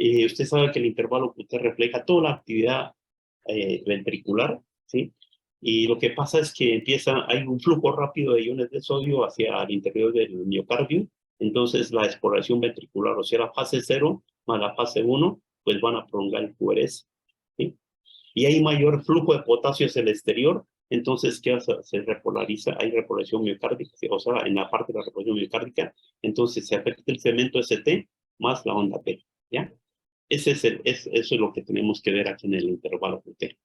Usted sabe que el intervalo QT refleja toda la actividad ventricular, ¿sí? Y lo que pasa es que hay un flujo rápido de iones de sodio hacia el interior del miocardio. Entonces la exploración ventricular, o sea, la fase 0 más la fase 1, pues van a prolongar el QRS, ¿sí? Y hay mayor flujo de potasio hacia el exterior. Entonces, ¿qué hace? Se repolariza, hay repolación miocárdica, o sea, en la parte de la repolación miocárdica, entonces se afecta el segmento ST más la onda P, ¿ya? Eso es lo que tenemos que ver aquí en el intervalo QT.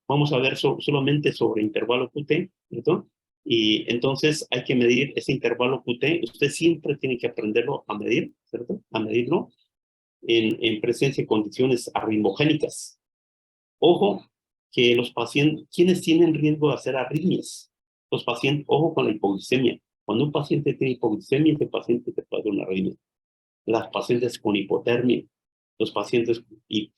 Vamos a ver solamente sobre intervalo QT, ¿cierto? Y entonces hay que medir ese intervalo QT. Usted siempre tiene que aprenderlo a medir, ¿cierto? A medirlo en presencia de condiciones arritmogénicas. Ojo, que los pacientes, ¿quiénes tienen riesgo de hacer arritmias? Los pacientes, ojo con la hipoglicemia. Cuando un paciente tiene hipoglicemia, este paciente te puede dar una arritmia. Las pacientes con hipotermia, los pacientes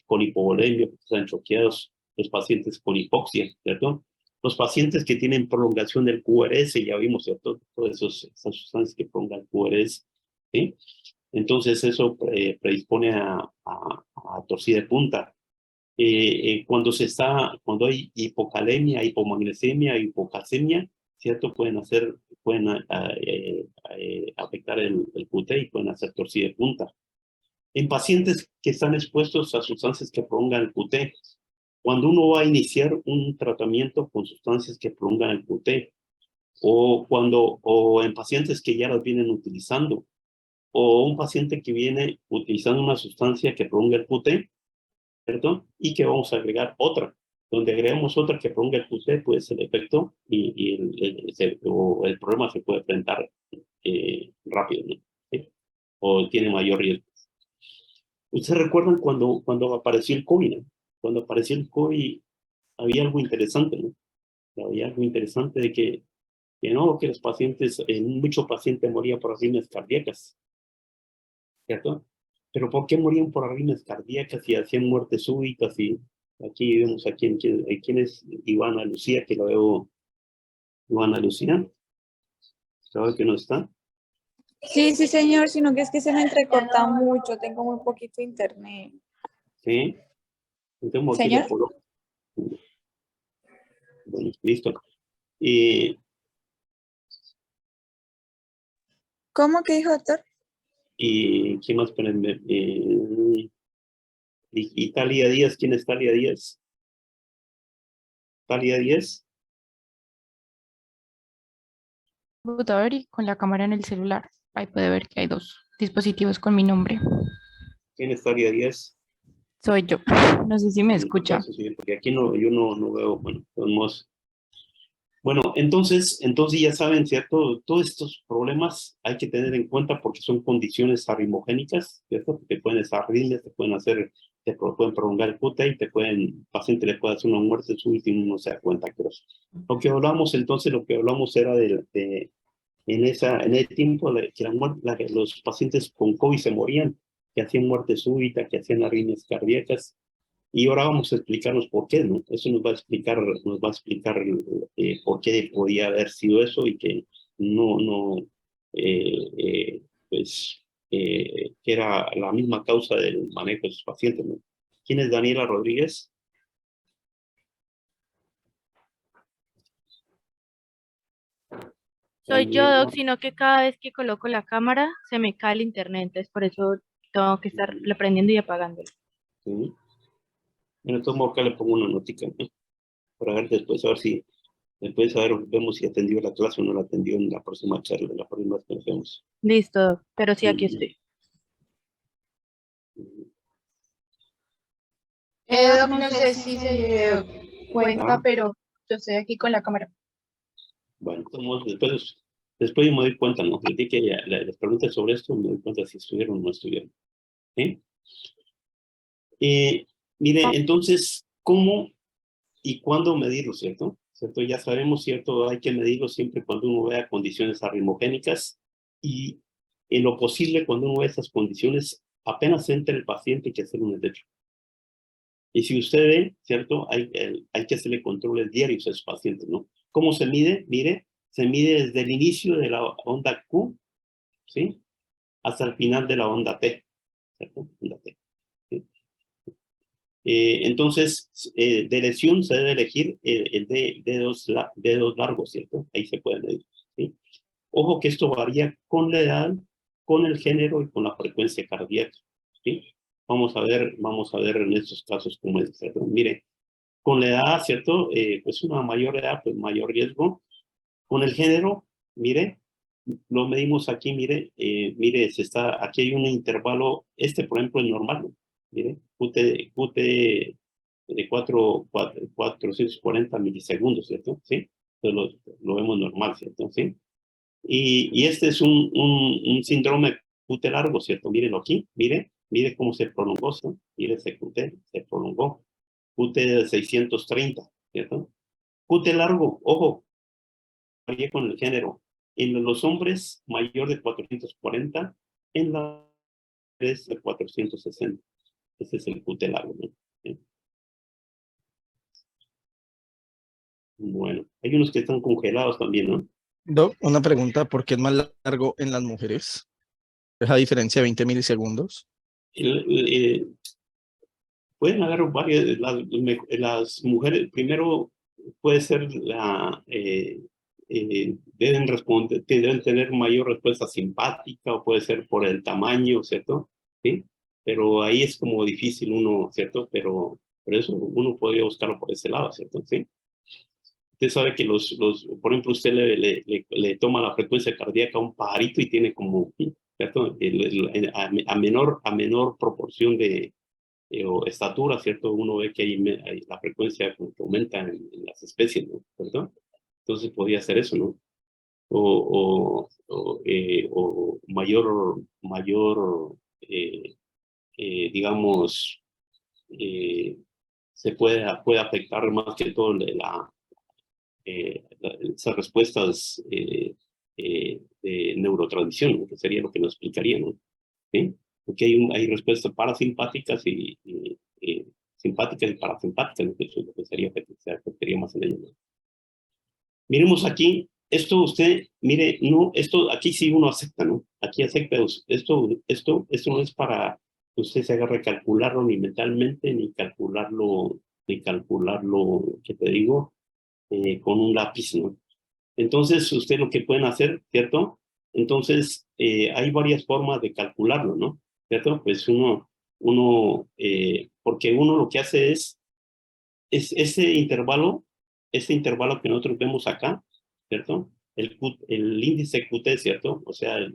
con hipovolemia, que están choqueados, los pacientes con hipoxia, ¿cierto? Los pacientes que tienen prolongación del QRS, ya vimos, ¿cierto? Todas esas sustancias que prolongan el QRS, ¿sí? Entonces eso predispone a torcida de punta. Cuando hay hipocalemia, hipomagnesemia, hipocalcemia, ¿cierto? Pueden afectar el QT y pueden hacer torcida de punta. En pacientes que están expuestos a sustancias que prolongan el QT, cuando uno va a iniciar un tratamiento con sustancias que prolongan el QT, o en pacientes que ya las vienen utilizando, o un paciente que viene utilizando una sustancia que prolonga el QT, ¿cierto? Y que vamos a agregar otra. Donde agregamos otra que prolonga el QT, pues el efecto y el problema se puede enfrentar rápido, ¿no? ¿Sí? O tiene mayor riesgo. ¿Ustedes recuerdan cuando apareció el COVID, ¿no? Cuando apareció el COVID había algo interesante, ¿no? Había algo interesante de que los pacientes, muchos pacientes morían por arritmias cardíacas, ¿cierto? Pero ¿por qué morían por arritmias cardíacas y hacían muertes súbitas? Y aquí vemos a quién es Ivana Lucía, que lo veo. Ivana Lucía, ¿sabe que no está? Sí, sí, señor, sino que es que se me entrecorta mucho, tengo muy poquito internet. Sí, entonces aquí le Señor, puedo. Bueno, listo. Y ¿cómo que dijo, doctor? ¿qué más? Espérenme. Y Talia Díaz, ¿quién es Talia Díaz? Talia Díaz. Computador y con la cámara en el celular. Ahí puede ver que hay dos dispositivos con mi nombre. ¿Quién es Talia Díaz? Soy yo. No sé si me escucha. Sí, porque aquí yo no veo, bueno, podemos. Bueno, entonces ya saben, ¿cierto? Todos estos problemas hay que tener en cuenta porque son condiciones arritmogénicas, ¿cierto? Te pueden estar arritmias, pueden prolongar el QT y paciente le puede hacer una muerte súbita y uno no se da cuenta. Lo que hablamos era en el tiempo que los pacientes con COVID se morían, que hacían muerte súbita, que hacían arritmias cardíacas. Y ahora vamos a explicarnos por qué, ¿no? Eso nos va a explicar por qué podía haber sido eso y que no, pues, que era la misma causa del manejo de sus pacientes, ¿no? ¿Quién es Daniela Rodríguez? Soy yo, Daniela, Doc, sino que cada vez que coloco la cámara se me cae el internet, entonces por eso tengo que estar prendiendo y apagándola. sí. Bueno, entonces acá le pongo una notica, ¿no? Para ver después, vemos si atendió la clase o no la atendió en la próxima charla, la próxima vez que nos vemos. Listo, Doc, pero sí, aquí Mm, estoy. mm, Doc, no sé si se dio cuenta, ah, pero yo estoy aquí con la cámara. Bueno, después yo me doy cuenta, ¿no? Les di que les pregunté sobre esto, me doy cuenta si estuvieron o no estuvieron. ¿Sí? Mire, entonces, ¿cómo y cuándo medirlo, cierto? ¿Cierto? Ya sabemos, ¿cierto? Hay que medirlo siempre cuando uno vea condiciones arritmogénicas y en lo posible cuando uno ve esas condiciones, apenas entre el paciente hay que hacer un electro. Y si usted ve, ¿cierto? Hay que hacerle controles diarios a esos pacientes, ¿no? ¿Cómo se mide? Mire, se mide desde el inicio de la onda Q, ¿sí? Hasta el final de la onda T, ¿cierto? Onda T, ¿sí? Entonces, de lesión se debe elegir el de dedos largos, ¿cierto? Ahí se puede medir, ¿sí? Ojo que esto varía con la edad, con el género y con la frecuencia cardíaca, ¿sí? Vamos a ver en estos casos cómo es, ¿cierto? Mire, con la edad, ¿cierto? Pues una mayor edad, pues mayor riesgo. Con el género, mire, lo medimos aquí, mire, mire, aquí hay un intervalo, por ejemplo, es normal, ¿no? Mire, QT de 440 milisegundos, ¿cierto? ¿Sí? Entonces lo vemos normal, ¿cierto? ¿Sí? Y este es un síndrome QT largo, ¿cierto? Mírenlo aquí, mire cómo se prolongó, ¿no? Mire ese QT, se prolongó. QT de 630, ¿cierto? QT largo, ojo, varía con el género. En los hombres, mayor de 440, en las mujeres de 460. Ese es el QT largo, ¿no? ¿Sí? Bueno, hay unos que están congelados también, ¿no? Doc, una pregunta, ¿por qué es más largo en las mujeres? ¿Es a diferencia de 20 milisegundos? Pueden haber varias, las mujeres, primero puede ser deben tener mayor respuesta simpática o puede ser por el tamaño, ¿cierto? ¿Sí? Pero ahí es como difícil uno, ¿cierto? Pero eso uno podría buscarlo por ese lado, ¿cierto? ¿Sí? Usted sabe que por ejemplo, usted le toma la frecuencia cardíaca a un pajarito y tiene como, ¿cierto? A menor proporción de o estatura, ¿cierto? Uno ve que hay la frecuencia que aumenta en las especies, ¿no? ¿Cierto? Entonces podría ser eso, ¿no? O mayor digamos, puede afectar más que todo esas respuestas de neurotransmisión, ¿no? Que sería lo que nos explicaría, ¿no? ¿Sí? Porque hay respuestas parasimpáticas y simpáticas y parasimpáticas, ¿no? Que eso es lo que se afectaría más en ello, ¿no? Miremos aquí, esto usted, mire, no, esto aquí sí uno acepta, ¿no? Aquí acepta, esto no es para que usted se agarre a calcularlo ni mentalmente, ni calcularlo, ¿qué te digo? Con un lápiz, ¿no? Entonces, usted lo que pueden hacer, ¿cierto? Entonces, hay varias formas de calcularlo, ¿no? ¿Cierto? Pues porque uno lo que hace es ese intervalo que nosotros vemos acá, ¿cierto? El índice QT, ¿cierto? O sea, el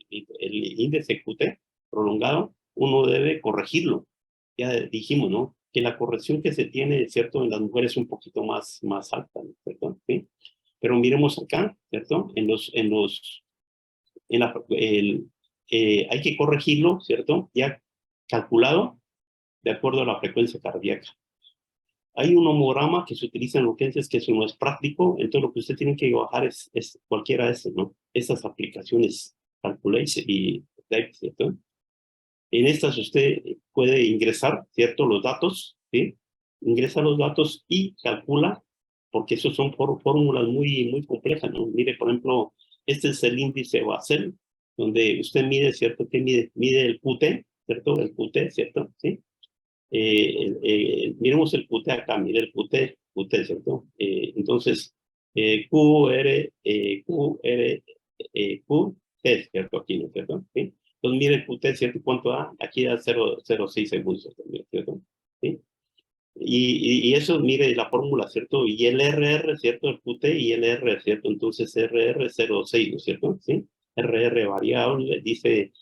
índice QT prolongado, uno debe corregirlo. Ya dijimos, ¿no? Que la corrección que se tiene, ¿cierto? En las mujeres es un poquito más alta, ¿no? ¿Cierto? ¿Sí? Pero miremos acá, ¿cierto? Hay que corregirlo, ¿cierto? Ya calculado de acuerdo a la frecuencia cardíaca. Hay un homograma que se utiliza en urgencias que eso no es práctico, entonces lo que usted tiene que bajar es cualquiera de esas, ¿no? Esas aplicaciones, Calculate y Type, ¿cierto? En estas usted puede ingresar, ¿cierto? Los datos, ¿sí? Ingresa los datos y calcula, porque esos son fórmulas muy complejas, ¿no? Mire, por ejemplo, este es el índice Basel, donde usted mide, ¿cierto? ¿Qué mide? Mide el QT, ¿cierto? El QT, ¿cierto? ¿Sí? Miremos el QT acá, mire el QT, ¿cierto? Entonces, QT, ¿cierto? Aquí, ¿no es cierto? ¿Sí? Entonces, mire el QT, ¿cierto? ¿Cuánto da? Aquí da 0,06 segundos, ¿cierto? ¿Sí? Y eso, mire la fórmula, ¿cierto? Y el RR, ¿cierto? El QT y el R, ¿cierto? Entonces, RR 0,6, ¿no es cierto? ¿Sí? RR variable, dice,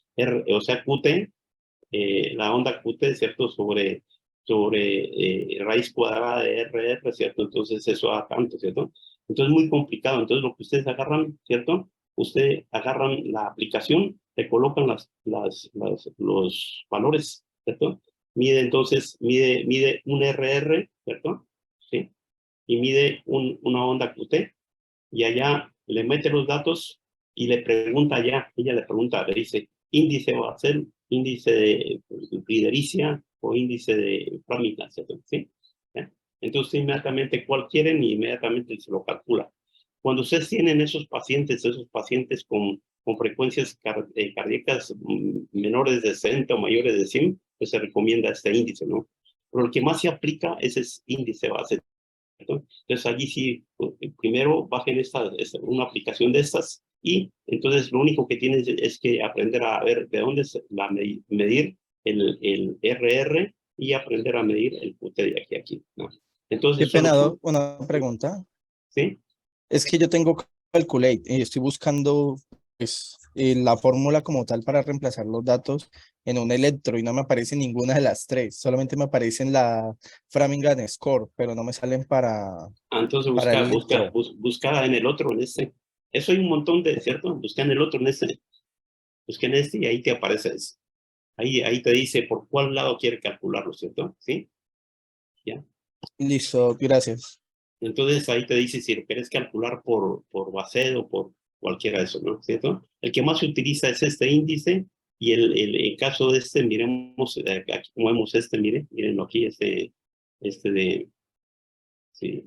o sea, QT, la onda QT, ¿cierto? Sobre raíz cuadrada de RR, ¿cierto? Entonces eso da tanto, ¿cierto? Entonces es muy complicado. Entonces lo que ustedes agarran, ¿cierto? Ustedes agarran la aplicación, te colocan los valores, ¿cierto? Mide un RR, ¿cierto? ¿Sí? Y mide una onda QT y allá le mete los datos y le pregunta allá, ella le pregunta, le dice, índice va a ser índice de lidericia o índice de fragmentación, ¿sí? ¿Eh? Entonces inmediatamente cuál quieren y inmediatamente se lo calcula. Cuando ustedes tienen esos pacientes con frecuencias cardíacas menores de 60 o mayores de 100, pues se recomienda este índice, ¿no? Pero el que más se aplica es ese índice base, ¿cierto? Entonces allí sí, primero bajen una aplicación de estas y entonces lo único que tienes es que aprender a ver de dónde es medir el RR y aprender a medir el QT de aquí a aquí, ¿no? Entonces, Qué pena, una pregunta. ¿sí? Es que yo tengo Calculate y estoy buscando pues, la fórmula como tal para reemplazar los datos en un electro y no me aparece ninguna de las tres. Solamente me aparecen la Framingham Score, pero no me salen para Entonces el electro. busca en el otro, en este. Eso hay un montón de, ¿cierto? Busca en el otro, en este. Busca en este y ahí te aparece eso. Ahí te dice por cuál lado quiere calcularlo, ¿cierto? ¿Sí? ¿Ya? Listo, gracias. Entonces ahí te dice si lo quieres calcular por base o por cualquiera de esos, ¿no? ¿Cierto? El que más se utiliza es este índice y el caso de este, miremos, aquí como vemos este, mírenlo aquí, este de, sí,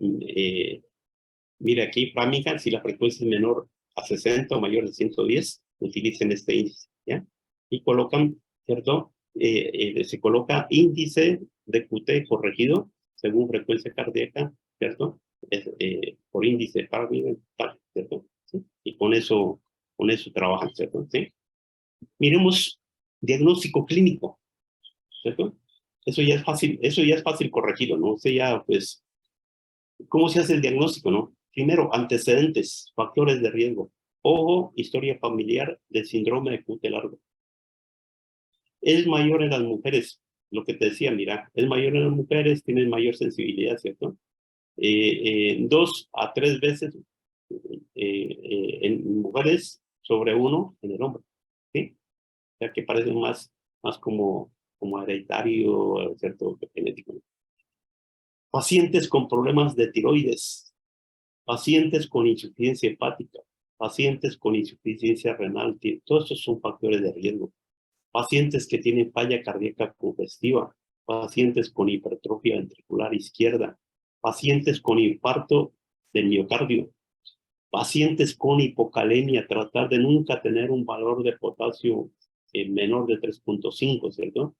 mire aquí, Framingham, si la frecuencia es menor a 60 o mayor de 110, utilicen este índice, ¿ya? Y colocan, ¿cierto? Se coloca índice de QT corregido según frecuencia cardíaca, ¿cierto? Por índice Framingham, ¿cierto? ¿Sí? Y con eso trabajan, ¿cierto? ¿Sí? Miremos diagnóstico clínico, ¿cierto? Eso ya es fácil corregirlo, ¿no? O sea, ya, pues, ¿cómo se hace el diagnóstico, no? Primero, antecedentes, factores de riesgo. Ojo, historia familiar del síndrome de QT largo. Es mayor en las mujeres, lo que te decía, mira, es mayor en las mujeres, tienen mayor sensibilidad, ¿cierto? 2 a 3 veces en mujeres sobre 1 en el hombre, ¿sí? O sea, que parece más como hereditario, ¿cierto? Genético. Pacientes con problemas de tiroides, pacientes con insuficiencia hepática, pacientes con insuficiencia renal, todos estos son factores de riesgo. Pacientes que tienen falla cardíaca congestiva, pacientes con hipertrofia ventricular izquierda, pacientes con infarto del miocardio, pacientes con hipocalemia, tratar de nunca tener un valor de potasio menor de 3.5, ¿cierto?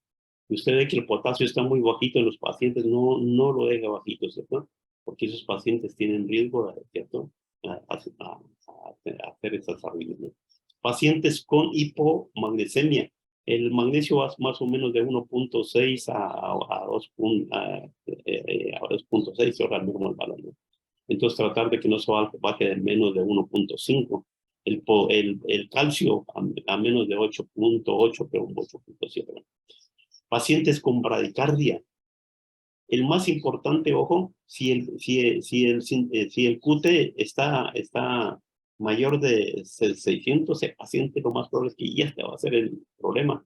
Y usted ve que el potasio está muy bajito en los pacientes, no lo deja bajito, ¿cierto? Porque esos pacientes tienen riesgo, ¿cierto? A hacer esas arritmias, ¿no? Pacientes con hipomagnesemia, el magnesio va más o menos de 1.6 a 2.6 horas normal valor, ¿no? Entonces tratar de que no se baje de menos de 1.5. El calcio a menos de 8.8, pero un 8.7, ¿no? Pacientes con bradicardia. El más importante, ojo, si el QT está mayor de 600, el paciente lo más probable es que ya te va a ser el problema.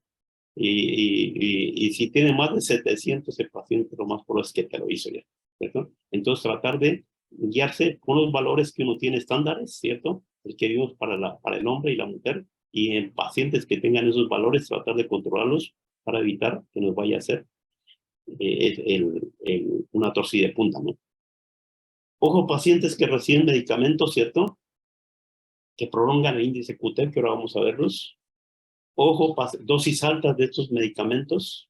Y si tiene más de 700, el paciente lo más probable es que te lo hizo ya, ¿cierto? Entonces tratar de guiarse con los valores que uno tiene estándares, ¿cierto? El que vimos para el hombre y la mujer, y en pacientes que tengan esos valores, tratar de controlarlos para evitar que nos vaya a hacer una torcida de punta, ¿no? Ojo, pacientes que reciben medicamentos, ¿cierto? Que prolongan el índice QT, que ahora vamos a verlos. Ojo, dosis altas de estos medicamentos,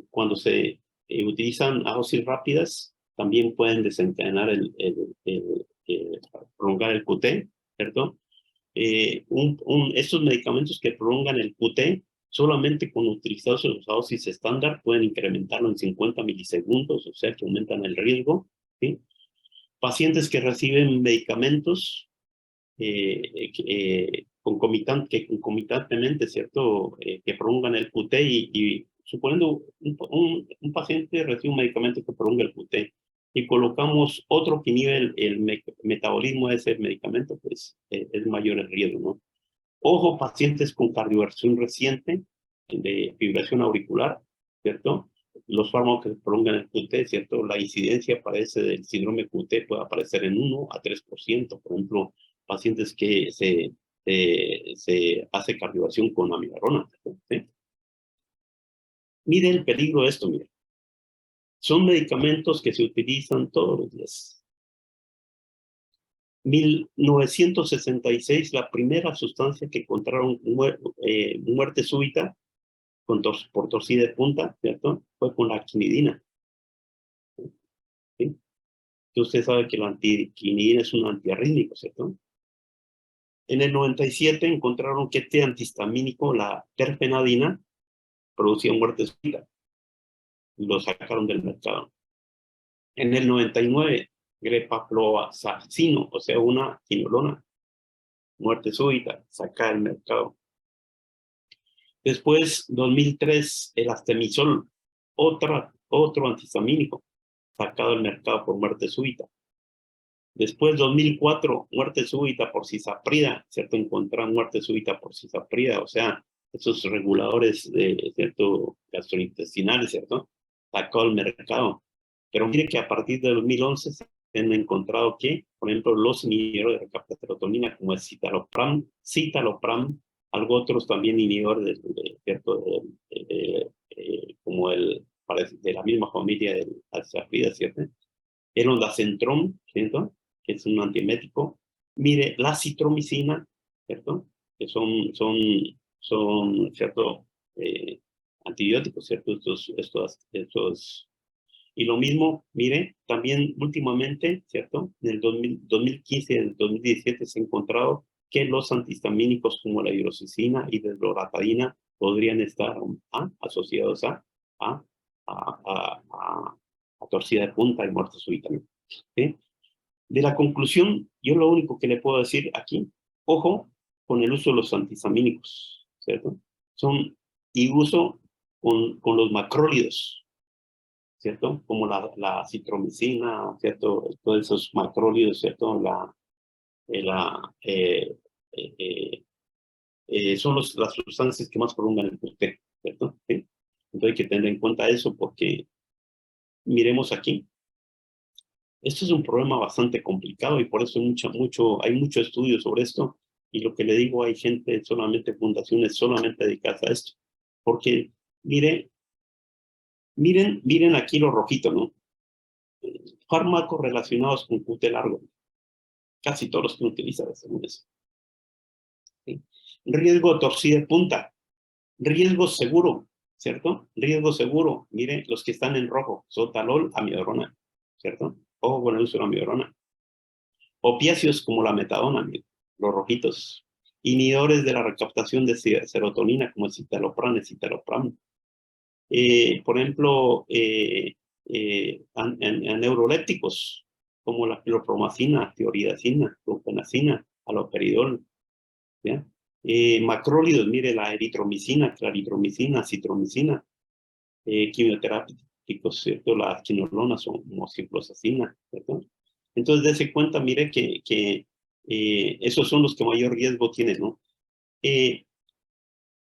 cuando se utilizan a dosis rápidas, también pueden desencadenar prolongar el QT, ¿cierto? Estos medicamentos que prolongan el QT, solamente con utilizados en la dosis estándar, pueden incrementarlo en 50 milisegundos, o sea que aumentan el riesgo, ¿sí? Pacientes que reciben medicamentos que concomitantemente, ¿cierto? Que prolongan el QT y suponiendo un paciente recibe un medicamento que prolonga el QT y colocamos otro que inhibe el metabolismo de ese medicamento, pues es mayor el riesgo, ¿no? Ojo, pacientes con cardioversión reciente, de fibrilación auricular, ¿cierto? Los fármacos que prolongan el QT, ¿cierto? La incidencia parece del síndrome QT puede aparecer en 1 a 3%, por ejemplo, pacientes que se hace cardioversión con amidarona, ¿sí? Mire el peligro de esto, mire. Son medicamentos que se utilizan todos los días. 1966, la primera sustancia que encontraron muerte súbita por torcida de punta, ¿cierto? Fue con la quinidina. que usted sabe que la antiquinidina es un antiarrítmico, ¿cierto? En el 97 encontraron que este antihistamínico, la terfenadina, producía muerte súbita. Lo sacaron del mercado. En el 99, grepafloxacino, o sea, una quinolona, muerte súbita, sacada del mercado. Después, 2003, el astemisol, otro antihistamínico, sacado del mercado por muerte súbita. Después, 2004, muerte súbita por cisaprida, ¿cierto? Encontraron muerte súbita por cisaprida, o sea, esos reguladores de, ¿cierto? Gastrointestinales, ¿cierto? Sacado del mercado. Pero mire que a partir de 2011 se han encontrado que, por ejemplo, los inhibidores de recaptación de serotonina, como el citalopram, algo otros también inhibidores ¿cierto? Como de la misma familia del cisaprida, ¿cierto? El ondansetron, ¿cierto? Que es un antiemético. Mire, la citromicina, ¿cierto? Que son ¿cierto? Antibióticos, ¿cierto? Estos. Y lo mismo, mire, también últimamente, ¿cierto? En el 2015 y el 2017 se ha encontrado que los antihistamínicos como la hidroxicina y la loratadina podrían estar asociados a torcida de punta y muerte súbita. ¿Sí? De la conclusión, yo lo único que le puedo decir aquí, ojo con el uso de los antihistamínicos, ¿cierto? Y uso con los macrólidos, ¿cierto? Como la citromicina, ¿cierto? Todos esos macrólidos, ¿cierto? Son las sustancias que más prolongan el PUTE, ¿cierto? ¿Sí? Entonces hay que tener en cuenta eso porque miremos aquí. Esto es un problema bastante complicado y por eso hay mucho estudio sobre esto. Y lo que le digo, hay gente, fundaciones solamente dedicadas a esto. Porque, miren aquí lo rojito, ¿no? Fármacos relacionados con QT largo. Casi todos los que utilizan según eso. ¿Sí? Riesgo de torcida de punta. Riesgo seguro, ¿cierto? Riesgo seguro. Miren, los que están en rojo, sotalol, amiodarona, ¿cierto? Ojo con el uso de la amiodarona. Opiáceos como la metadona, los rojitos. Inhibidores de la recaptación de serotonina como el citalopram, por ejemplo, neurolépticos como la clorpromacina, tioridazina, fluphenazina, haloperidol. ¿Ya? Macrólidos, mire, la eritromicina, claritromicina, citromicina, quimioterápicos, ¿cierto? Las quinolonas o mociclosacina, ¿cierto? Entonces, dése cuenta, mire, que esos son los que mayor riesgo tienen, ¿no?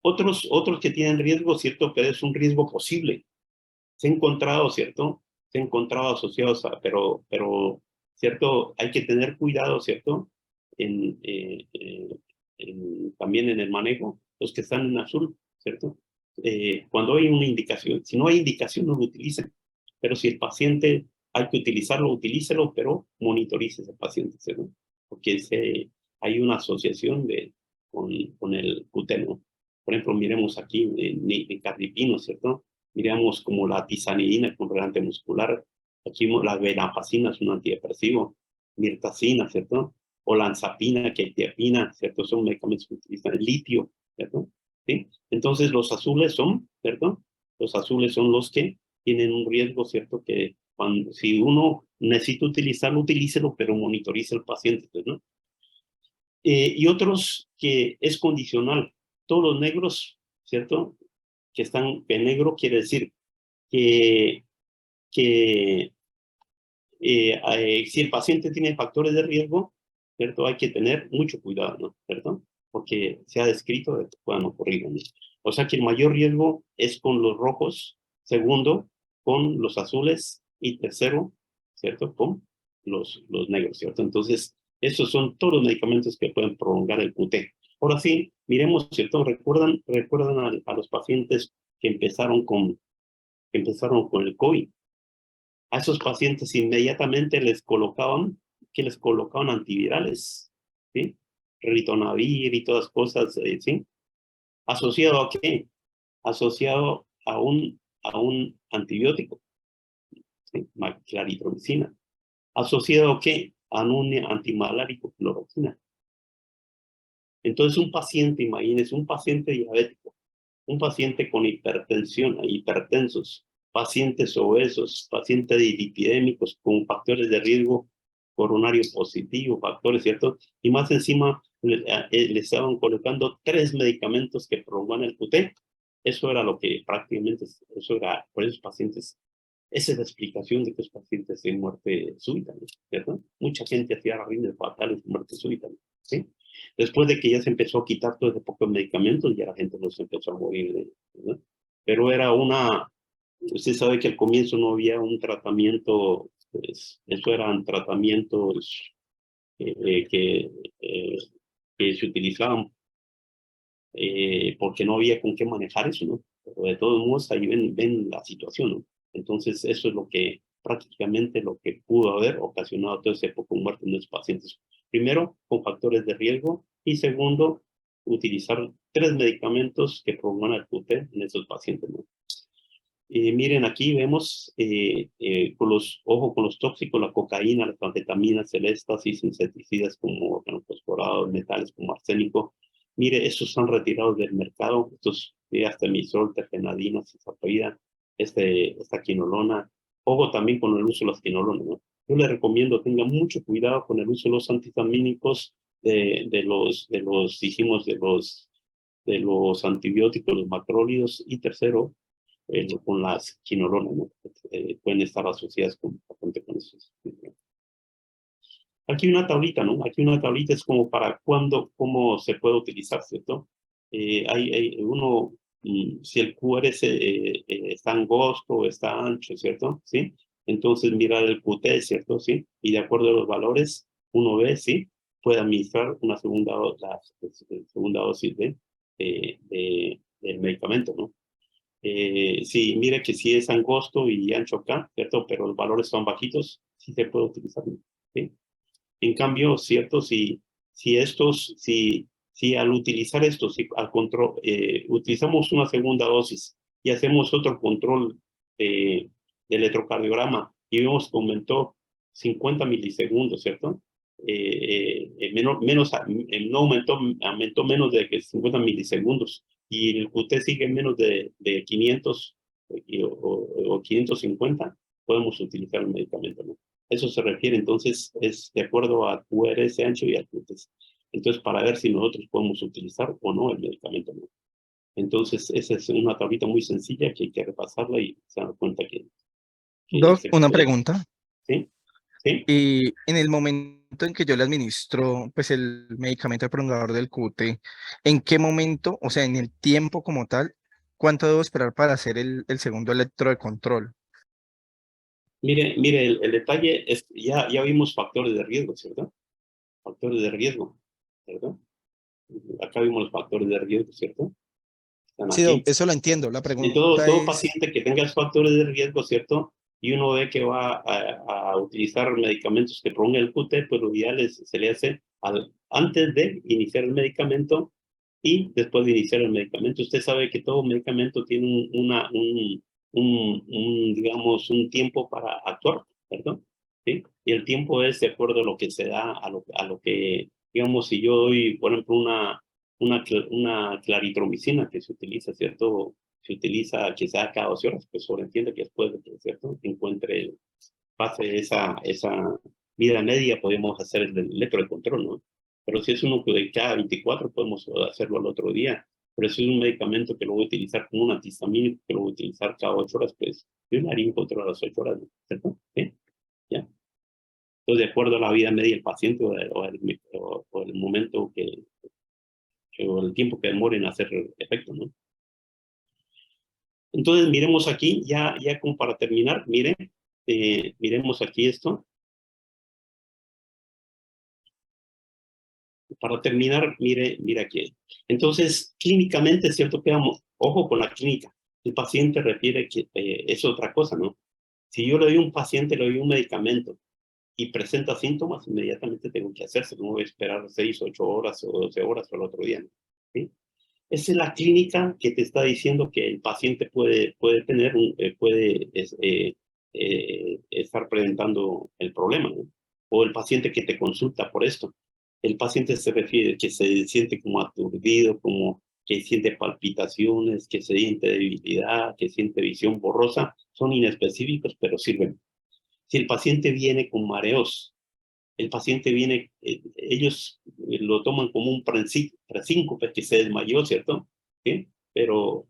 Otros que tienen riesgo, ¿cierto? Pero es un riesgo posible. Se ha encontrado, ¿cierto? Se ha encontrado asociados pero, ¿cierto? Hay que tener cuidado, ¿cierto? También en el manejo, los que están en azul, ¿cierto? Cuando hay una indicación, si no hay indicación, no lo utilicen. Pero si el paciente hay que utilizarlo, utilícelo, pero monitorice ese paciente, ¿cierto? Porque hay una asociación con el QT, ¿no? Por ejemplo, miremos aquí nicardipino, ¿cierto? Miramos como la tizanidina con relajante muscular. Aquí la venlafaxina es un antidepresivo. Mirtazina, ¿cierto? Olanzapina, quetiapina, ¿cierto? Son medicamentos que utilizan el litio, ¿cierto? ¿Sí? Entonces, los azules son, ¿cierto? Los azules son los que tienen un riesgo, ¿cierto? Que si uno necesita utilizarlo, utilícelo, pero monitorice al paciente, ¿no? Y otros que es condicional. Todos los negros, ¿cierto? Que están en negro quiere decir que si el paciente tiene factores de riesgo, ¿cierto? Hay que tener mucho cuidado, ¿no? ¿Cierto? Porque se ha descrito que puedan ocurrir, ¿no? O sea que el mayor riesgo es con los rojos, segundo, con los azules y tercero, ¿cierto? Con los negros, ¿cierto? Entonces, esos son todos los medicamentos que pueden prolongar el QT. Ahora sí, miremos, ¿cierto? ¿Recuerdan a los pacientes que empezaron con el COVID? A esos pacientes inmediatamente les colocaban antivirales, ¿sí? Ritonavir y todas cosas, ¿sí? ¿Asociado a qué? Asociado a un antibiótico, ¿sí? Claritromicina. ¿Asociado a qué? A un antimalárico, cloroquina. Entonces un paciente, imagínense, un paciente diabético, un paciente con hipertensión, hipertensos, pacientes obesos, pacientes dislipidémicos con factores de riesgo coronario positivo, factores, ¿cierto? Y más encima le estaban colocando 3 medicamentos que prolongan el QT. Eso era lo que prácticamente, eso era por esos pacientes. Esa es la explicación de que los pacientes de muerte súbita, ¿no? ¿Cierto? Mucha gente hacía arritmias fatales de muerte súbita, ¿no? ¿Sí? Después de que ya se empezó a quitar todo ese poco de medicamentos, ya la gente no se empezó a morir, ¿no? Pero era usted sabe que al comienzo no había un tratamiento, pues, eso eran tratamientos que se utilizaban porque no había con qué manejar eso, ¿no? Pero de todos modos ahí ven la situación, ¿no? Entonces eso es lo que prácticamente lo que pudo haber ocasionado todo ese poco muerte en los pacientes. Primero, con factores de riesgo y segundo, utilizar 3 medicamentos que prolongan el QT en esos pacientes, ¿no? Miren, aquí vemos, ojo con los tóxicos, la cocaína, las anfetaminas, el éxtasis, insecticidas como organofosforados, metales como arsénico. Mire, estos están retirados del mercado, estos hasta emisol, terfenadina, cisazoída, esta quinolona. Ojo también con el uso de las quinolonas, ¿no? Yo le recomiendo, tenga mucho cuidado con el uso de los antihistamínicos, de los antibióticos, los macrólidos, y tercero, con las quinolonas, ¿no? Pueden estar asociadas con esos. Aquí una tablita, ¿no? Aquí una tablita es como para cómo se puede utilizar, ¿cierto? Si el QRS está angosto, está ancho, ¿cierto? ¿Sí? Entonces mirar el QT, ¿cierto? ¿Sí? Y de acuerdo a los valores, uno ve, ¿sí? Puede administrar una segunda dosis del medicamento, ¿no? Sí, mire que si es angosto y ancho acá, ¿cierto? Pero los valores son bajitos, sí se puede utilizar, ¿sí? En cambio, ¿cierto? Si al utilizar esto, si al control, utilizamos una segunda dosis y hacemos otro control de electrocardiograma y vemos que aumentó 50 milisegundos, ¿cierto? No aumentó menos de 50 milisegundos y el QT sigue menos de 500 o 550, podemos utilizar el medicamento, ¿no? Eso se refiere, entonces, es de acuerdo a QRS ancho y al QT. Entonces, para ver si nosotros podemos utilizar o no el medicamento, ¿no? Entonces, esa es una tablita muy sencilla que hay que repasarla y se dan cuenta que Doc, se una puede. pregunta. ¿Sí? ¿Sí? Y en el momento en que yo le administro pues el medicamento prolongador del QT, ¿en qué momento, o sea, en el tiempo como tal, cuánto debo esperar para hacer el segundo electro de control? Mire, el detalle es, ya vimos factores de riesgo, ¿cierto? Factores de riesgo, ¿cierto? Acá vimos los factores de riesgo, ¿cierto? Están Sí, Doc, aquí. eso lo entiendo. La En pregunta todo es, paciente que tenga factores de riesgo, ¿cierto? Y uno ve que va a utilizar medicamentos que prolongan el QT, pues lo ideal se le hace antes de iniciar el medicamento y después de iniciar el medicamento. Usted sabe que todo medicamento tiene digamos, un tiempo para actuar, ¿cierto? ¿Sí? Y el tiempo es de acuerdo a lo que se da, a lo que, digamos, si yo doy, por ejemplo, una claritromicina que se utiliza, ¿cierto? Se utiliza que sea cada 12 horas, pues sobreentiende que después de que, ¿cierto? Pase esa vida media, podemos hacer el electro de control, ¿no? Pero si es uno de cada 24, podemos hacerlo al otro día. Pero si es un medicamento que lo voy a utilizar como un antihistamínico, que lo voy a utilizar cada 8 horas, pues yo le haría un control a las 8 horas, ¿no? ¿Cierto? ¿Sí? ¿Ya? Entonces, de acuerdo a la vida media del paciente o el momento o el tiempo que demore en hacer efecto, ¿no? Entonces, miremos aquí, ya como para terminar, miremos aquí esto. Para terminar, mire aquí. Entonces, clínicamente es cierto que ojo con la clínica. El paciente refiere que es otra cosa, ¿no? Si yo le doy a un paciente, le doy un medicamento y presenta síntomas, inmediatamente tengo que hacerse. No voy a esperar 6, 8 horas o 12 horas o el otro día, ¿no? ¿Sí? Esa es la clínica que te está diciendo que el paciente puede tener, estar presentando el problema, ¿no? O el paciente que te consulta por esto. El paciente se refiere que se siente como aturdido, como que siente palpitaciones, que se siente debilidad, que siente visión borrosa, son inespecíficos, pero sirven. Si el paciente viene con mareos, el paciente viene, ellos lo toman como un presíncope que se desmayó, ¿cierto? ¿Sí? Pero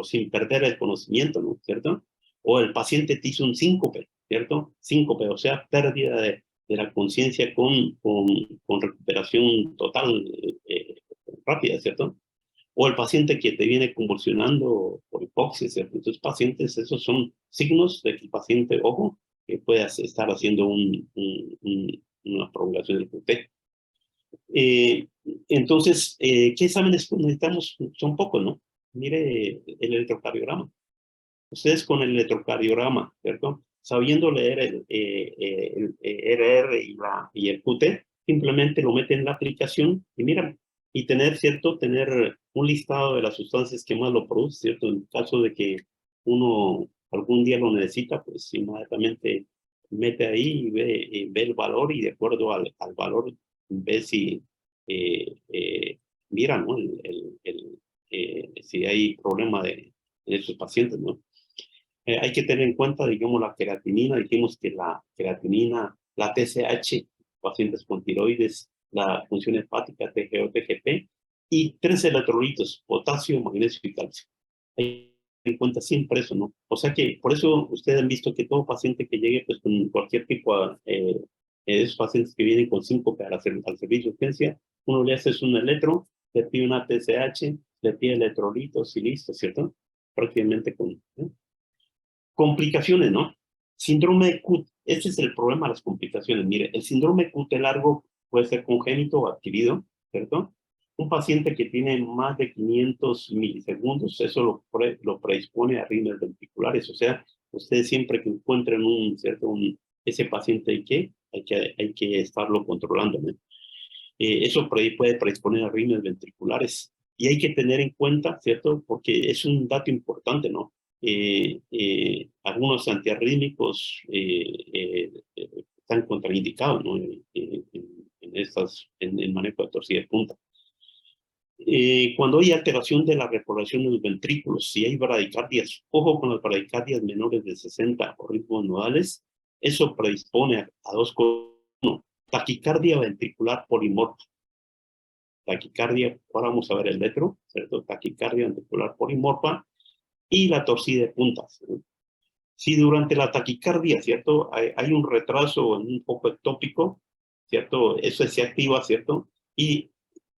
sin perder el conocimiento, ¿no? ¿Cierto? O el paciente te hizo un síncope, ¿cierto? Síncope, o sea, pérdida de la conciencia con recuperación total rápida, ¿cierto? O el paciente que te viene convulsionando por hipoxia, ¿cierto? Entonces, pacientes, esos son signos de que el paciente, ojo, que puede estar haciendo una prolongación del QT. Entonces, ¿qué exámenes necesitamos? Son pocos, ¿no? Mire el electrocardiograma. Ustedes con el electrocardiograma, ¿cierto? Sabiendo leer el ERR y el QT, simplemente lo meten en la aplicación y miran, y tener un listado de las sustancias que más lo producen, ¿cierto? En caso de que uno algún día lo necesita, pues inmediatamente mete ahí y ve el valor y de acuerdo al valor ve si mira, ¿no? Si hay problema de esos pacientes, ¿no? Hay que tener en cuenta, digamos, la creatinina. Dijimos que la creatinina, la TSH, pacientes con tiroides, la función hepática, TGO, TGP, y 3 electrolitos, potasio, magnesio y calcio. Hay que tener en cuenta siempre eso, ¿no? O sea que, por eso ustedes han visto que todo paciente que llegue pues, con cualquier tipo de esos pacientes que vienen con síncope al servicio de urgencia, uno le hace un electro, le pide una TSH, le pide electrolitos y listo, ¿cierto? Prácticamente con... Complicaciones, ¿no? Síndrome de QT, ese es el problema de las complicaciones. Mire, el síndrome de QT largo puede ser congénito o adquirido, ¿cierto? Un paciente que tiene más de 500 milisegundos, eso lo predispone a arritmias ventriculares. O sea, ustedes siempre que encuentren ese paciente hay que estarlo controlando, ¿no? Eso puede predisponer a arritmias ventriculares. Y hay que tener en cuenta, ¿cierto? Porque es un dato importante, ¿no? Algunos antiarrítmicos están contraindicados, ¿no? En el manejo de torsión de punta. Cuando hay alteración de la repoblación de los ventrículos, si hay bradicardias, ojo con las bradicardias menores de 60 o ritmos nodales, eso predispone a dos cosas. Uno, taquicardia ventricular polimorfa. Taquicardia, ahora vamos a ver el letro, ¿cierto? Taquicardia ventricular polimorfa y la torcida de puntas, ¿no? Si durante la taquicardia, ¿cierto? Hay un retraso en un foco ectópico, ¿cierto? Eso se activa, ¿cierto? Y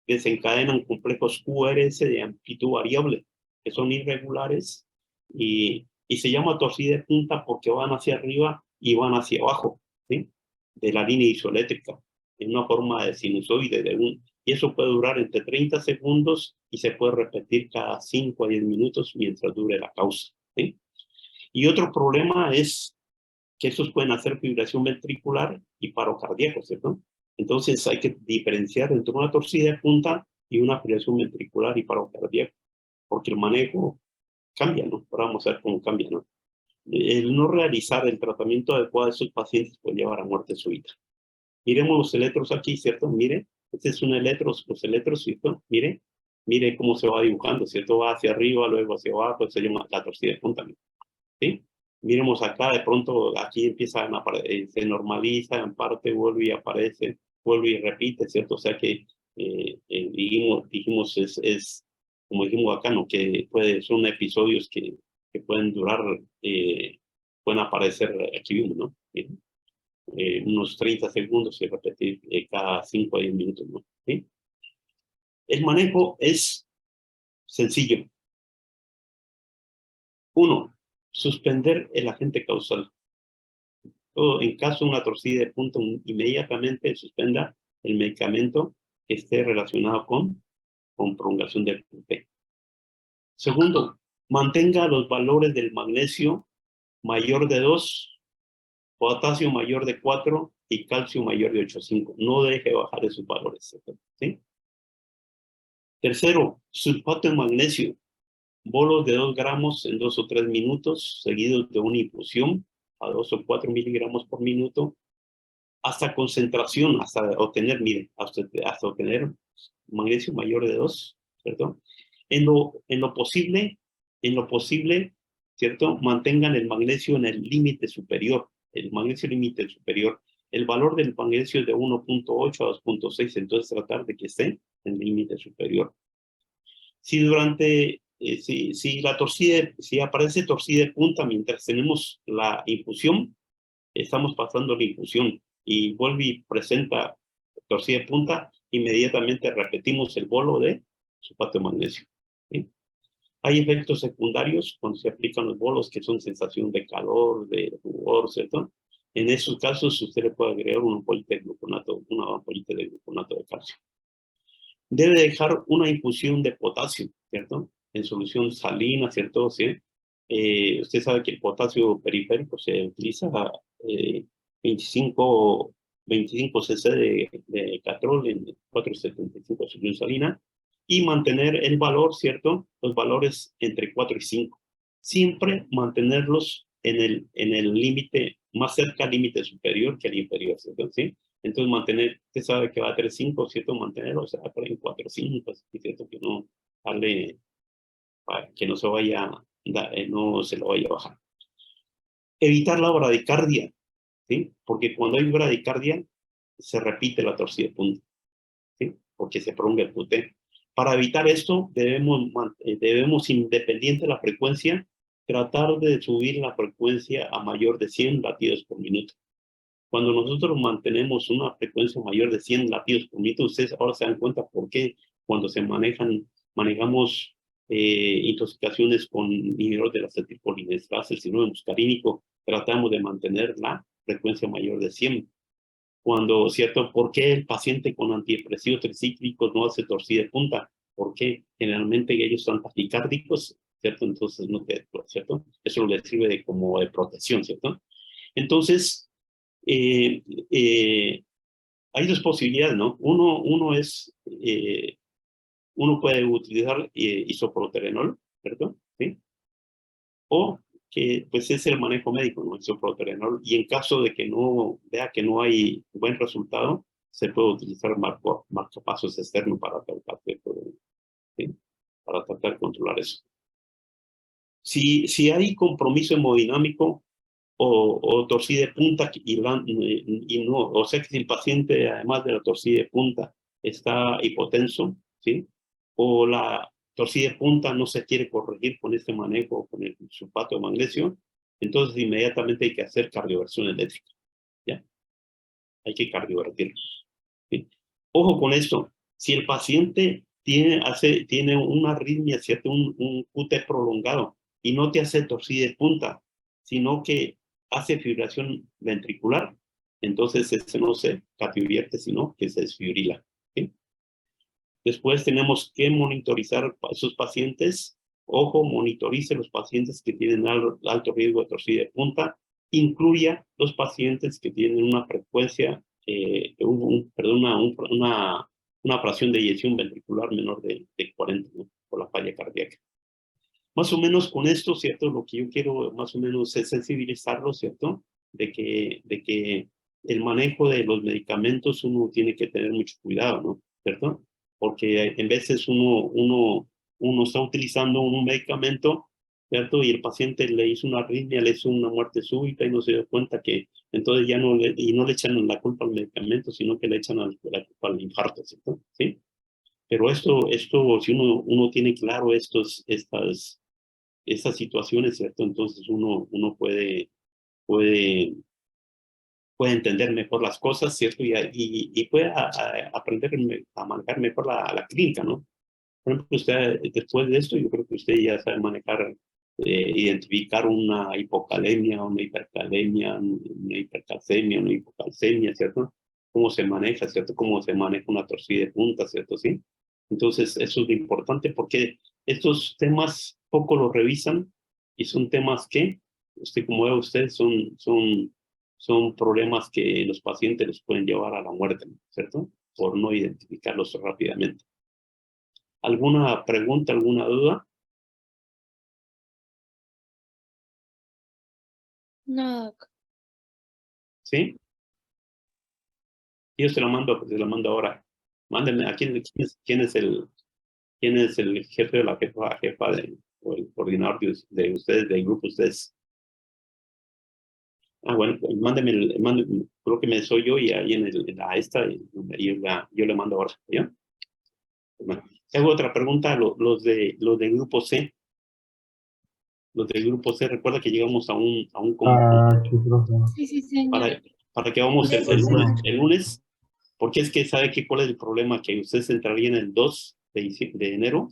desencadenan complejos QRS de amplitud variable, que son irregulares, y se llama torcida de punta porque van hacia arriba y van hacia abajo, ¿sí? De la línea isoeléctrica, en una forma de sinusoide, y eso puede durar entre 30 segundos y se puede repetir cada 5 a 10 minutos mientras dure la causa, ¿sí? Y otro problema es que estos pueden hacer fibrilación ventricular y paro cardíaco, ¿cierto? Entonces hay que diferenciar entre una torcida de punta y una fibrilación ventricular y paro cardíaco, porque el manejo cambia, ¿no? Ahora vamos a ver cómo cambia, ¿no? El no realizar el tratamiento adecuado de esos pacientes puede llevar a muerte súbita. Miremos los electros aquí, ¿cierto? Mire, este es un electro, los electros, ¿cierto? Mire cómo se va dibujando, ¿cierto? Va hacia arriba, luego hacia abajo, se llama la torcida de punta, ¿sí? Miremos acá, de pronto aquí empieza se normaliza, en parte vuelve y aparece, vuelve y repite, ¿cierto? O sea que dijimos como dijimos acá, ¿no? Que son episodios que pueden durar, pueden aparecer aquí mismo, ¿no? Unos 30 segundos y repetir cada 5 a 10 minutos, ¿no? ¿Sí? El manejo es sencillo. 1. Suspender el agente causal. En caso de una torcida de punta, inmediatamente suspenda el medicamento que esté relacionado con prolongación del QT. Segundo, mantenga los valores del magnesio mayor de 2, potasio mayor de 4 y calcio mayor de 8,5. No deje bajar esos valores, ¿sí? Tercero, sulfato de magnesio. Bolos de 2 gramos en 2 o 3 minutos, seguidos de una infusión a 2 o 4 miligramos por minuto, hasta concentración, hasta obtener, miren, hasta obtener magnesio mayor de 2, ¿cierto? En lo posible, ¿cierto? Mantengan el magnesio en el límite superior, el magnesio límite superior. El valor del magnesio es de 1.8 a 2.6, entonces tratar de que esté en el límite superior. Si durante, si aparece torcida de punta mientras tenemos la infusión, estamos pasando la infusión y vuelve y presenta torcida de punta, inmediatamente repetimos el bolo de sulfato de magnesio, ¿sí? Hay efectos secundarios cuando se aplican los bolos que son sensación de calor, de rubor, ¿cierto? En esos casos usted le puede agregar una ampollita de gluconato, de calcio. Debe dejar una infusión de potasio, ¿cierto? En solución salina, ¿cierto? ¿Sí? Usted sabe que el potasio periférico se utiliza 25 cc de catrol en 4,75 solución salina y mantener el valor, ¿cierto? Los valores entre 4 y 5. Siempre mantenerlos en el límite, más cerca al límite superior que al inferior, ¿cierto? ¿Sí? Entonces mantener, usted sabe que va a 3,5, ¿cierto? Mantenerlo, o sea, por ahí 4,5, ¿cierto? Que no darle, que no se vaya, no se lo vaya a bajar. Evitar la bradicardia, ¿sí? Porque cuando hay bradicardia, se repite la torcida de punta, ¿sí? Porque se prolonga el QT. Para evitar esto, debemos, independiente de la frecuencia, tratar de subir la frecuencia a mayor de 100 latidos por minuto. Cuando nosotros mantenemos una frecuencia mayor de 100 latidos por minuto, ustedes ahora se dan cuenta por qué cuando manejamos intoxicaciones con inhibidores de la acetilcolinesterasa, el síndrome muscarínico, tratamos de mantener la frecuencia mayor de 100. Cuando, ¿cierto? ¿Por qué el paciente con antidepresivos tricíclicos no hace torcida de punta? Porque generalmente ellos están taquicárdicos, ¿cierto? Entonces, no te, ¿cierto? Eso les sirve como de protección, ¿cierto? Entonces, hay dos posibilidades, ¿no? Uno puede utilizar isoproterenol, ¿cierto? ¿Sí? O que pues es el manejo médico, ¿no? Isoproterenol, y en caso de que no vea que no hay buen resultado, se puede utilizar marcapasos externos para tratar ¿sí? Para tratar de controlar eso. Si hay compromiso hemodinámico o torcida de punta y no, o sea que si el paciente además de la torcida de punta está hipotenso, ¿sí? O la torcida de punta no se quiere corregir con este manejo, con el sulfato de magnesio, entonces inmediatamente hay que hacer cardioversión eléctrica, ¿ya? Hay que cardiovertir, ¿sí? Ojo con esto, si el paciente tiene una arritmia, ¿cierto? Un QT prolongado y no te hace torcida de punta, sino que hace fibrilación ventricular, entonces ese no se cardiovierte, sino que se desfibrila, ¿sí? Después tenemos que monitorizar a esos pacientes. Ojo, monitorice los pacientes que tienen alto riesgo de torcida de punta. Incluya los pacientes que tienen una frecuencia, una fracción de eyección ventricular menor de 40, ¿no? Por la falla cardíaca. Más o menos con esto, ¿cierto? Lo que yo quiero más o menos es sensibilizarlo, ¿cierto? De que el manejo de los medicamentos uno tiene que tener mucho cuidado, ¿no? ¿Cierto? Porque en veces uno está utilizando un medicamento, ¿cierto? Y el paciente le hizo una arritmia, le hizo una muerte súbita y no se dio cuenta que entonces ya no le echan la culpa al medicamento, sino que le echan la culpa al infarto, ¿cierto? ¿Sí? Pero esto si uno tiene claro estas situaciones, ¿cierto? Entonces uno puede entender mejor las cosas, ¿cierto? Y puede aprender a manejar mejor la clínica, ¿no? Por ejemplo, usted, después de esto, yo creo que usted ya sabe manejar, identificar una hipocalemia, una hipercalemia, una hipercalcemia, una hipocalcemia, ¿cierto? Cómo se maneja, ¿cierto? Cómo se maneja una torcida de punta, ¿cierto? ¿Sí? Entonces, eso es lo importante porque estos temas poco los revisan y son temas que, como ve usted, son problemas que los pacientes los pueden llevar a la muerte, ¿cierto? Por no identificarlos rápidamente. ¿Alguna pregunta, alguna duda? No, ¿Sí? Yo se la mando ahora. Mándenme a quién es el jefe o la jefa o el coordinador de ustedes, del grupo ustedes. Ah, bueno, pues mándeme, creo que me soy yo y ahí en la esta, y yo le mando ahora, ¿ya? Bueno, hago otra pregunta, los del grupo C. Los del grupo C, recuerda que llegamos a un Sí, profe. sí, señor. para que vamos el lunes, porque es que sabe cuál es el problema, que ustedes entrarían el 2 de enero,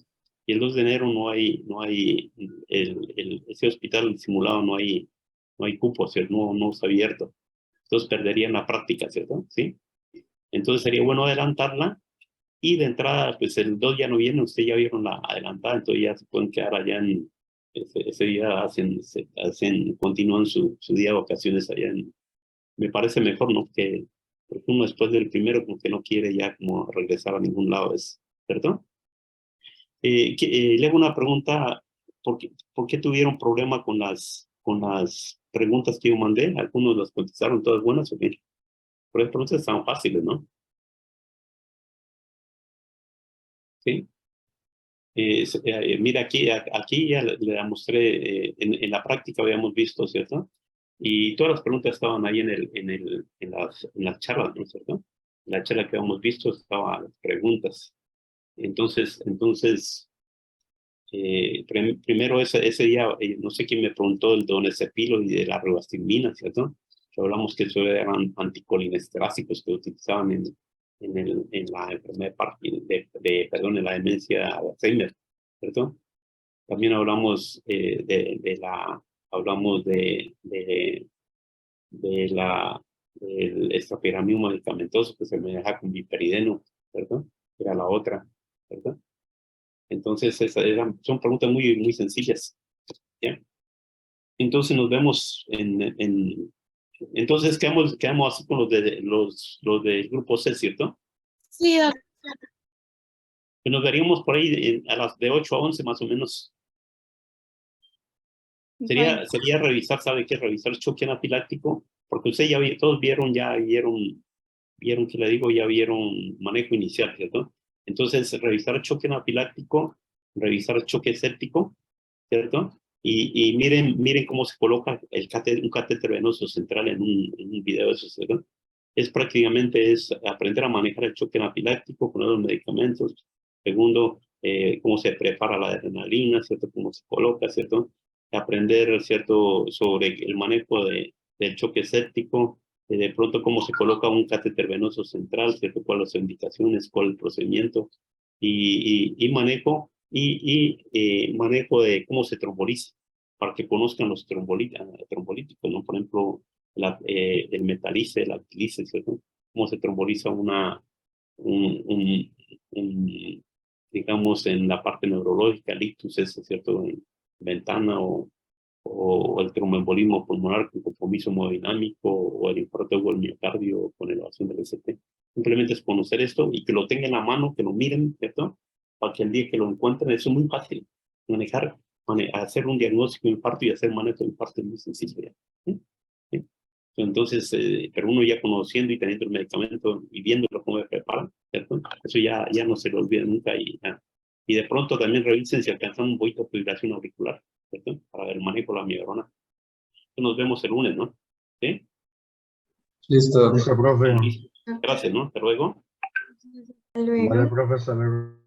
y el 2 de enero no hay ese hospital simulado, no hay cupo, ¿cierto? No está abierto. Entonces perderían la práctica, ¿cierto? ¿Sí? Entonces sería bueno adelantarla, y de entrada, pues el 2 ya no viene, ustedes ya vieron la adelantada, entonces ya se pueden quedar allá en ese día, continúan su día de vacaciones allá me parece mejor, ¿no? Porque uno después del primero como que no quiere ya como regresar a ningún lado, ¿cierto? Le hago una pregunta, ¿por qué tuvieron problema con las preguntas que yo mandé? Algunos las contestaron todas buenas, ¿o qué? Pero las preguntas estaban fáciles, ¿no? Sí. Mira, aquí ya le mostré, en la práctica habíamos visto, ¿cierto? Y todas las preguntas estaban ahí en las charlas, ¿no es cierto? En la charla que habíamos visto estaban las preguntas. Entonces primero ese día, no sé quién me preguntó el donecepilo y de la ribastigmina, ¿cierto? Que hablamos que eso eran anticolinesterásicos que utilizaban en la enfermedad perdón, en la demencia de Alzheimer, ¿cierto? También hablamos hablamos del estrapiramio medicamentoso que se maneja con viperideno, ¿cierto? Era la otra, ¿cierto? Entonces, son preguntas muy, muy sencillas, ¿ya? Entonces nos vemos entonces quedamos así con los del grupo C, ¿cierto? Sí, doctor. Pues nos veríamos por ahí a las de 8 a 11 más o menos. Bueno, Sería revisar, ¿sabe qué? Revisar el choque anafiláctico, porque usted todos vieron que le digo, ya vieron manejo inicial, ¿cierto? Entonces, revisar el choque anafiláctico, revisar el choque séptico, ¿cierto? Y miren cómo se coloca un catéter venoso central en un video de eso, ¿cierto? Prácticamente aprender a manejar el choque anafiláctico, poner los medicamentos. Segundo, cómo se prepara la adrenalina, ¿cierto? Cómo se coloca, ¿cierto? Aprender, ¿cierto? Sobre el manejo del choque séptico, de pronto cómo se coloca un catéter venoso central, ¿cierto? Cuáles son las indicaciones, cuál es el procedimiento, y manejo de cómo se tromboliza, para que conozcan los trombolíticos, ¿no? Por ejemplo, el metalice, el altilice, ¿cierto? Cómo se tromboliza digamos, en la parte neurológica, el ictus, ¿cierto? En ventana o el tromboembolismo pulmonar con compromiso hemodinámico, o el infarto o el miocardio con elevación del ST. Simplemente es conocer esto y que lo tengan en la mano, que lo miren, ¿cierto? Para que el día que lo encuentren, eso es muy fácil. Hacer un diagnóstico de infarto y hacer manejo de infarto es muy sencillo ya. ¿Sí? ¿Sí? Entonces, pero uno ya conociendo y teniendo el medicamento y viéndolo cómo se prepara, ¿cierto? Eso ya no se lo olvida nunca, y de pronto también revisen si alcanzan un poquito de fibrilación auricular, ¿cierto? Para el manejo de la miogrona. Nos vemos el lunes, ¿no? ¿Sí? Listo, profe. Gracias, ¿no? Hasta luego. hasta luego. Vale, profe, hasta luego.